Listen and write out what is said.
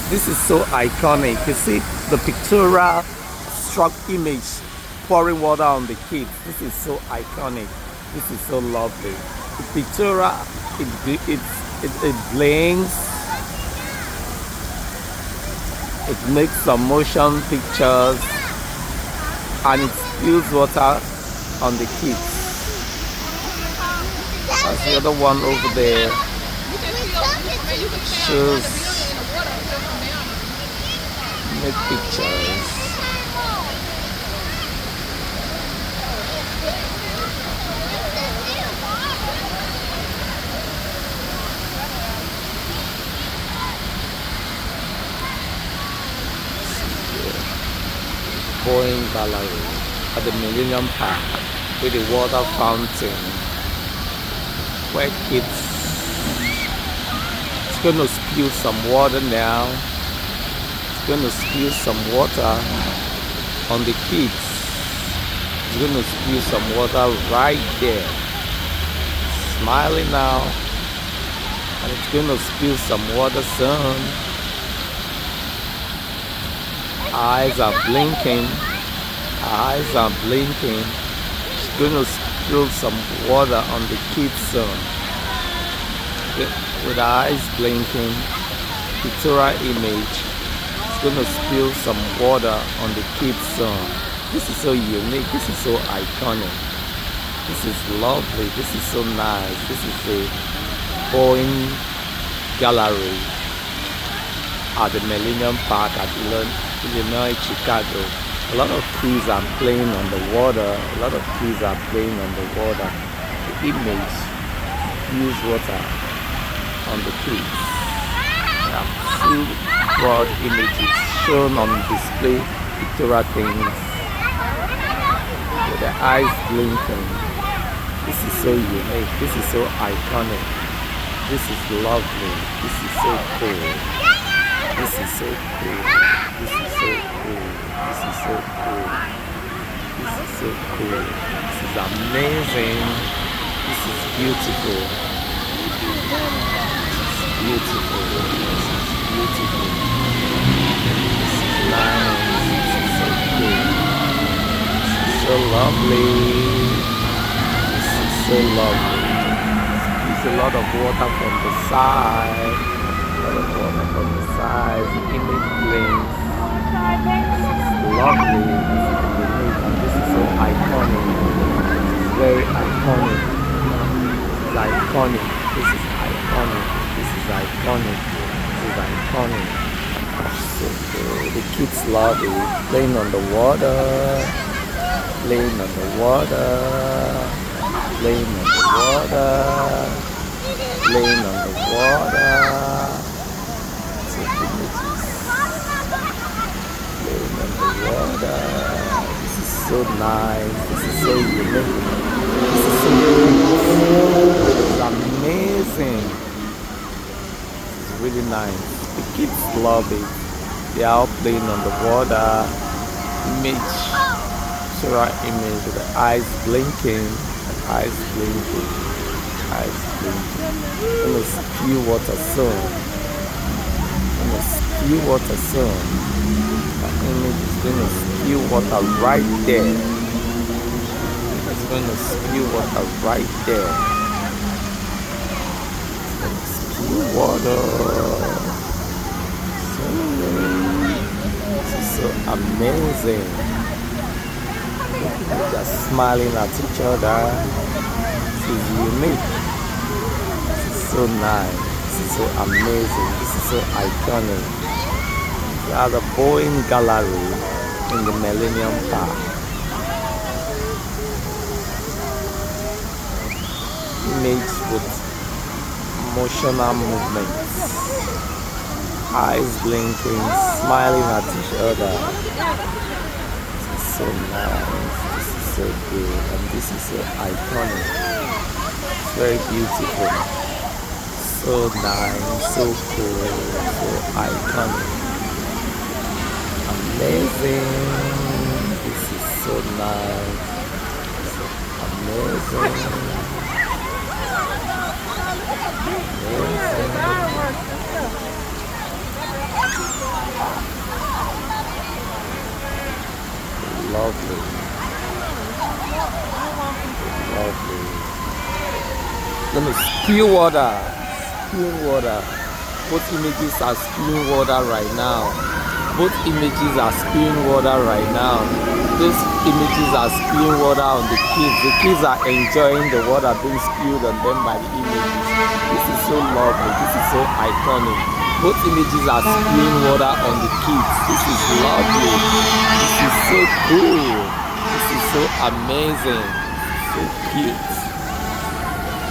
This is so iconic. You see the pictorial struck image pouring water on the kids. This is so iconic. This is so lovely. The pictorial, it blinks. It makes some motion pictures and it spills water on the kids. That's the other one over there. Shows make pictures. Boeing Gallery at the Millennium Park with the water fountain where kids, it's going to spill some water now. It's going to spill some water on the kids. It's going to spill some water right there. Smiling now, and it's going to spill some water soon. Eyes are blinking. Eyes are blinking. She's going to spill some water on the kids soon. With eyes blinking, pictorial image. It's going to spill some water on the kids soon. This is so unique. This is so iconic. This is lovely. This is so nice. This is a Boeing Gallery at the Millennium Park at Illinois, Chicago. A lot of kids are playing on the water. A lot of kids are playing on the water. The image use water on the kids. There are two broad images shown on display, pictorial things with the eyes blinking. This is so unique. This is so iconic. This is lovely. This is so cool. This is so cool. This is so cool. This is so cool. This is so cool. This is amazing. This is beautiful. This is beautiful. This is beautiful. This is nice. This is so cool. This is so lovely. This is so lovely. There's a lot of water from the side. A lot of water from the side. The image blinks. Lovely, this is unique, and this is so iconic. It's very iconic. This is iconic. This is iconic. This is iconic. This is iconic. So the kids love it. Playing on the water. Playing on the water. Playing on the water. Playing on the water. So water. This is so nice. This is so unique. This is so unique. It's amazing. It's really nice. The kids love it. They are all playing on the water. Image, surround image with the eyes blinking. Eyes blinking. Eyes blinking. I'm gonna spew water soon. I'm gonna spew water soon. Image is going to spill water right there. It's going to spill water right there. It's going to spill water. This is so amazing. They're just smiling at each other. This is unique. This is so nice. This is so amazing. This is so iconic. We are the Boeing Gallery in the Millennium Park. Image with emotional movements, eyes blinking, smiling at each other. This is so nice. This is so good, and this is so iconic. It's very beautiful. So nice, so cool, so iconic. Amazing. This is so nice. Amazing. Amazing. gonna spill water. Spewing water. Both images are spewing water right now. Both images are spewing water right now. Those images are spewing water on the kids. The kids are enjoying the water being spewed on them by the images. This is so lovely. This is so iconic. Both images are spewing water on the kids. This is lovely. This is so cool. This is so amazing. So cute.